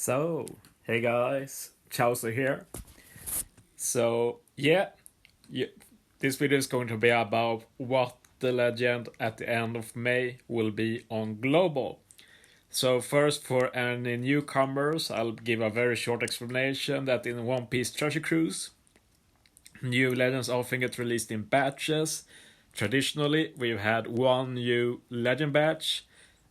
So, hey guys, Chowser here. So, this video is going to be about what the legend at the end of May will be on Global. So first, for any newcomers, I'll give a very short explanation that in One Piece Treasure Cruise, new legends often get released in batches. Traditionally, we've had one new legend batch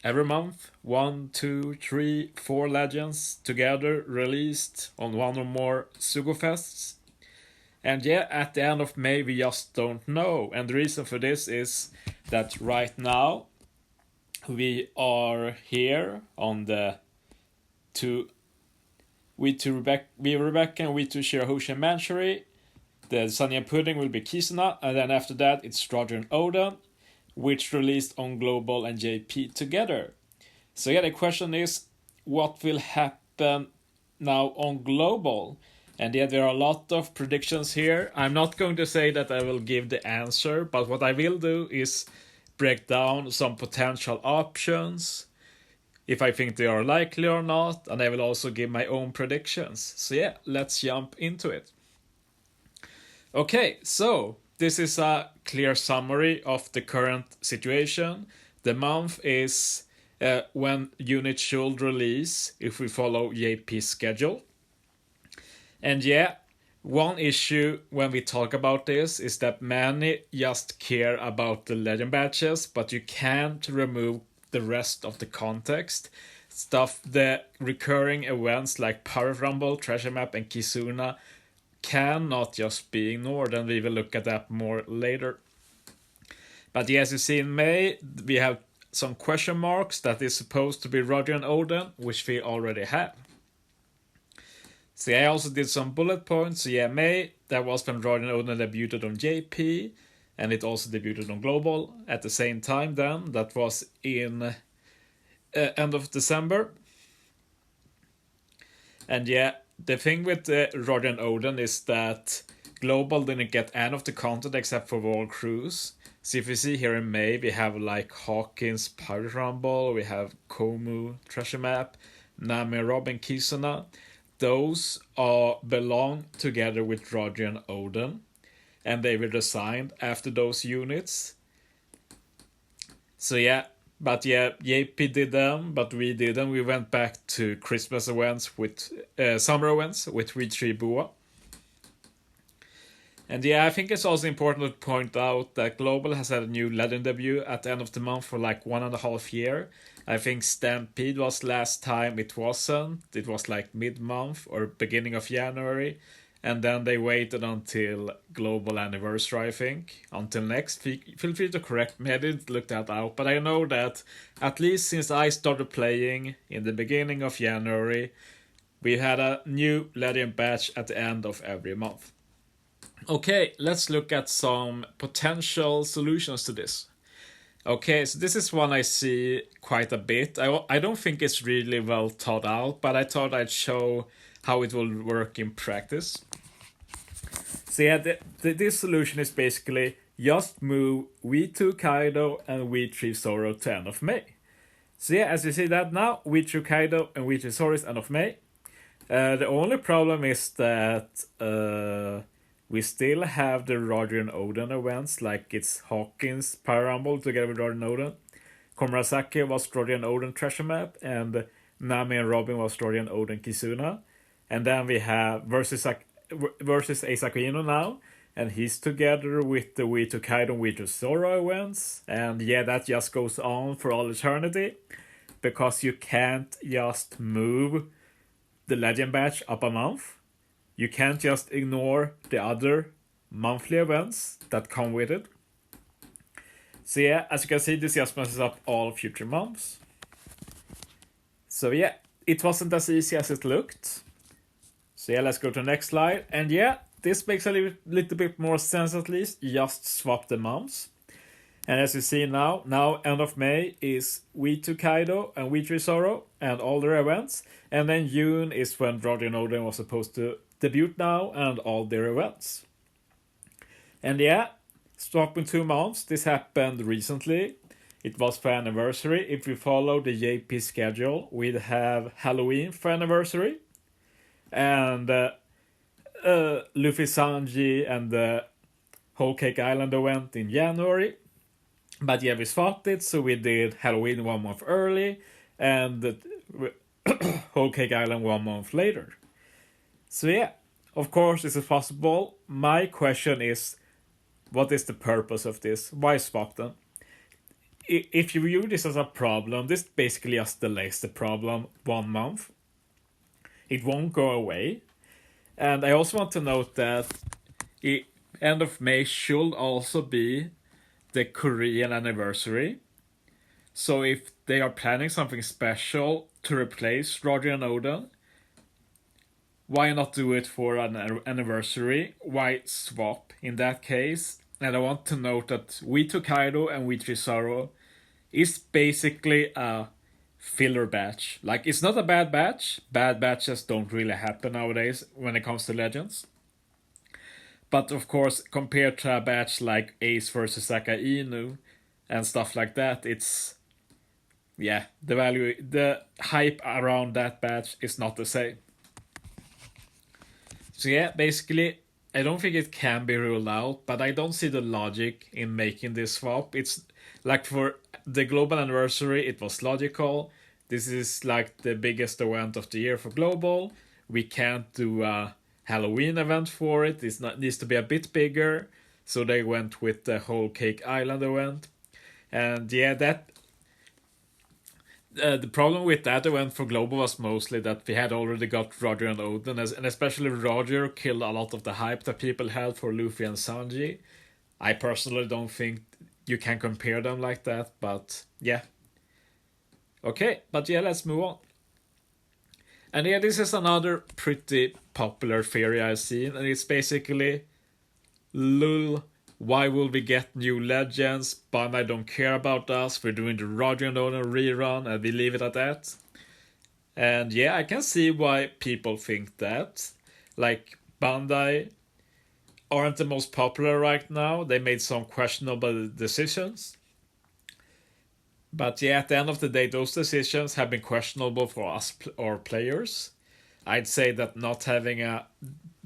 every month, 1, 2, 3, 4 legends together released on one or more Sugofests. And at the end of May, we just don't know. And the reason for this is that right now, we are here on the Rebecca and we to Shirahoshi Manchury. The Sunny Pudding will be Kisuna, and then after that it's Roger and Oden, which released on Global and JP together. So the question is, what will happen now on Global? And there are a lot of predictions here. I'm not going to say that I will give the answer, but what I will do is break down some potential options, if I think they are likely or not, and I will also give my own predictions. So let's jump into it. Okay, so this is a clear summary of the current situation. The month is when units should release if we follow JP's schedule. And one issue when we talk about this is that many just care about the legend batches, but you can't remove the rest of the context. The recurring events like Power Rumble, Treasure Map, and Kizuna cannot just be ignored, and we will look at that more later. But as you see in May, we have some question marks that is supposed to be Roger and Oden, which we already have. So I also did some bullet points. So May, that was when Roger and Oden debuted on JP, and it also debuted on Global at the same time then. That was in end of December. And the thing with Roger and Oden is that Global didn't get any of the content except for World Cruise. So if you see here in May, we have like Hawkins Pirate Rumble, we have Komu Treasure Map, Nami Robin Kizuna. Those belong together with Roger and Oden, and they were designed after those units. So but JP did them, but we didn't. We went back to Christmas events with summer events with Reach3 Boa. And I think it's also important to point out that Global has had a new legend debut at the end of the month for like 1.5 years. I think Stampede was last time, it wasn't. It was like mid-month or beginning of January. And then they waited until Global Anniversary, I think, until next. Feel free to correct me, I didn't look that out. But I know that at least since I started playing in the beginning of January, we had a new legend batch at the end of every month. Okay, let's look at some potential solutions to this. Okay, so this is one I see quite a bit. I don't think it's really well thought out, but I thought I'd show how it will work in practice. So this solution is basically just move V2 Kaido and V3 Zoro to end of May. So as you see that now, V2 Kaido and V3 Zoro is end of May. The only problem is that we still have the Roger and Oden events, like it's Hawkins Power Rumble together with Roger and Oden. Komurasaki was Roger and Oden Treasure Map, and Nami and Robin was Roger and Oden Kizuna. And then we have versus Eisako now, and he's together with the V2 Kaido and V2 Zoro events. And that just goes on for all eternity, because you can't just move the legend batch up a month. You can't just ignore the other monthly events that come with it. So as you can see, this just messes up all future months. So it wasn't as easy as it looked. So let's go to the next slide. And this makes a little bit more sense at least. Just swap the months. And as you see now end of May is V2 Kaido and V3 Zoro and all their events. And then June is when Roger and Oden was supposed to debut now and all their events. And swapping 2 months, this happened recently. it was for anniversary. If we follow the JP schedule, we'd have Halloween for anniversary, and Luffy Sanji and the Whole Cake Island event in January. But yeah, we swapped it, so we did Halloween 1 month early, and the Whole Cake Island 1 month later. So yeah, of course this is possible. My question is, what is the purpose of this? Why swap them? If you view this as a problem, this basically just delays the problem 1 month. It won't go away. And I also want to note that end of May should also be the Korean anniversary. So if they are planning something special to replace Roger and Oden, why not do it for an anniversary? Why swap in that case? And I want to note that We Tokaido and We Trisaro is basically a filler batch. Like, it's not a bad batch. Bad batches don't really happen nowadays when it comes to Legends. But of course, compared to a batch like Ace versus Sakai Inu and stuff like that, it's, yeah, the hype around that batch is not the same. So yeah, basically, I don't think it can be ruled out, but I don't see the logic in making this swap. It's like for the global anniversary, it was logical. This is like the biggest event of the year for global. We can't do a Halloween event for it. It needs to be a bit bigger. So they went with the Whole Cake Island event. And yeah, that the problem with that event for global was mostly that we had already got Roger and Oden, and especially Roger killed a lot of the hype that people had for Luffy and Sanji. I personally don't think you can compare them like that, but yeah. Okay, but yeah, let's move on. And yeah, this is another pretty popular theory I've seen, and it's basically, lol, why will we get new legends? Bandai don't care about us. We're doing the Roger and Oden rerun, and we leave it at that. And yeah, I can see why people think that. Like, Bandai aren't the most popular right now. They made some questionable decisions. But yeah, at the end of the day, those decisions have been questionable for us or players. I'd say that not having a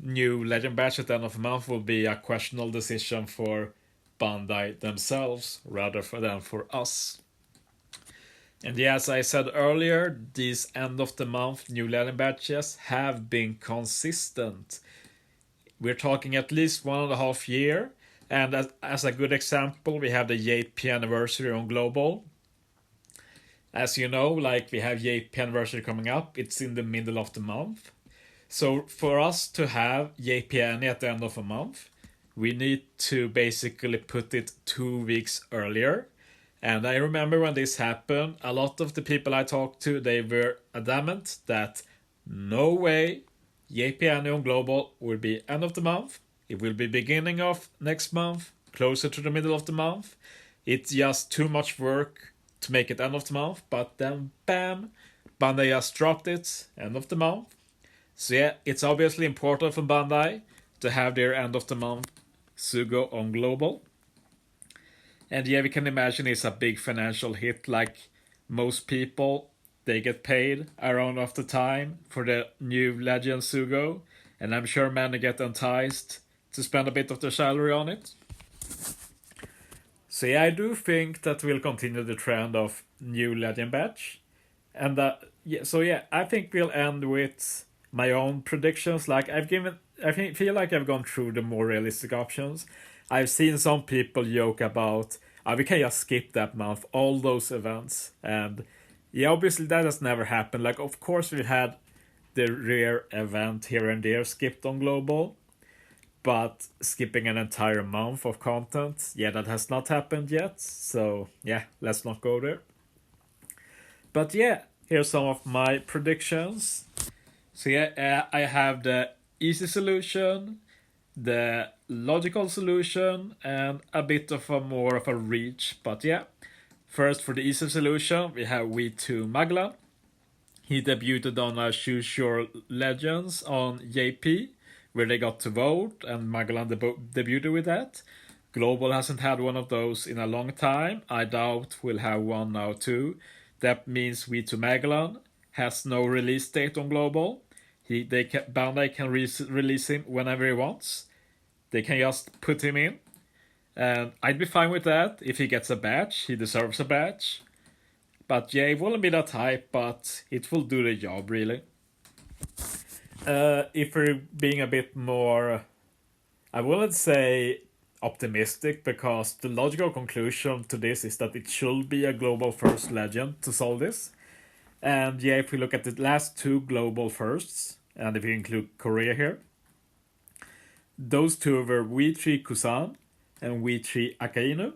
new Legend batch at the end of the month will be a questionable decision for Bandai themselves rather than for us. And yeah, as I said earlier, these end of the month new Legend batches have been consistent. We're talking at least 1.5 years. And as a good example, we have the JP anniversary on Global. As you know, like, we have JP anniversary coming up. It's in the middle of the month. So for us to have JPN at the end of a month, we need to basically put it 2 weeks earlier. And I remember when this happened, a lot of the people I talked to, they were adamant that no way JPN on Global will be end of the month. It will be beginning of next month, closer to the middle of the month. It's just too much work to make it end of the month. But then, bam, Bandai just dropped it, end of the month. So yeah, it's obviously important for Bandai to have their end of the month Sugo on Global. And yeah, we can imagine it's a big financial hit. Like most people, they get paid around of the time for the new Legend Sugo. And I'm sure many get enticed to spend a bit of their salary on it. So yeah, I do think that we'll continue the trend of new Legend batch. And I think we'll end with my own predictions. Like, I feel like I've gone through the more realistic options. I've seen some people joke about, we can just skip that month, all those events. And yeah, obviously that has never happened. Like, of course we had the rare event here and there skipped on Global. But skipping an entire month of content, yeah, that has not happened yet. So yeah, let's not go there. But yeah, here's some of my predictions. So yeah, I have the easy solution, the logical solution, and a bit of more of a reach. But yeah, first for the easy solution, we have V2 Magla. He debuted on a Choose Your Legends on JP, where they got to vote, and Magellan debuted with that. Global hasn't had one of those in a long time. I doubt we'll have one now too. That means V2 Magellan has no release date on Global. Bandai can release him whenever he wants. They can just put him in. And I'd be fine with that. If he gets a badge, he deserves a badge. But yeah, it won't be that hype, but it will do the job, really. If we're being a bit more, I wouldn't say optimistic, because the logical conclusion to this is that it should be a global first legend to solve this. And yeah, if we look at the last two global firsts, and if you include Korea here, those two were V3 Kusan and V3 Akainu.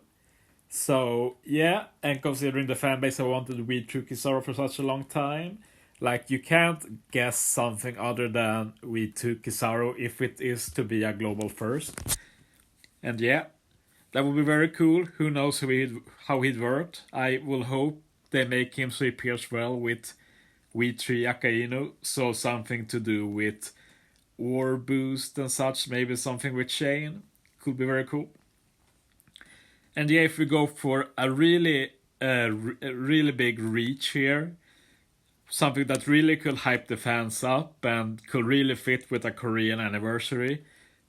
So yeah, and considering the fan base I wanted V3 Kizaru for such a long time, like you can't guess something other than V2 Kizaru if it is to be a global first. And yeah, that would be very cool. Who knows how he'd work. I will hope they make him so he pairs well with V3 Akainu, so something to do with war boost and such, maybe something with Shane. Could be very cool. And yeah, if we go for a really big reach here, something that really could hype the fans up and could really fit with a Korean anniversary,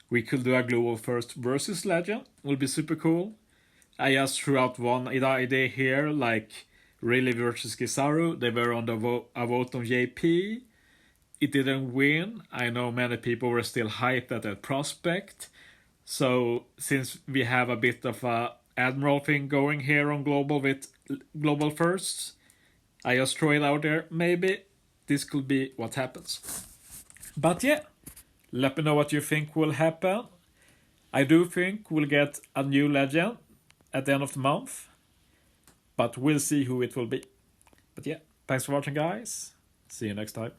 we could do a global first versus legend. Will be super cool. I just threw out one idea here, like Really versus Kizaru. They were on a vote on JP. It didn't win. I know many people were still hyped at that prospect. So since we have a bit of a Admiral thing going here on Global with Global Firsts, I just throw it out there. Maybe this could be what happens. But yeah, let me know what you think will happen. I do think we'll get a new legend at the end of the month, but we'll see who it will be. But yeah, thanks for watching, guys. See you next time.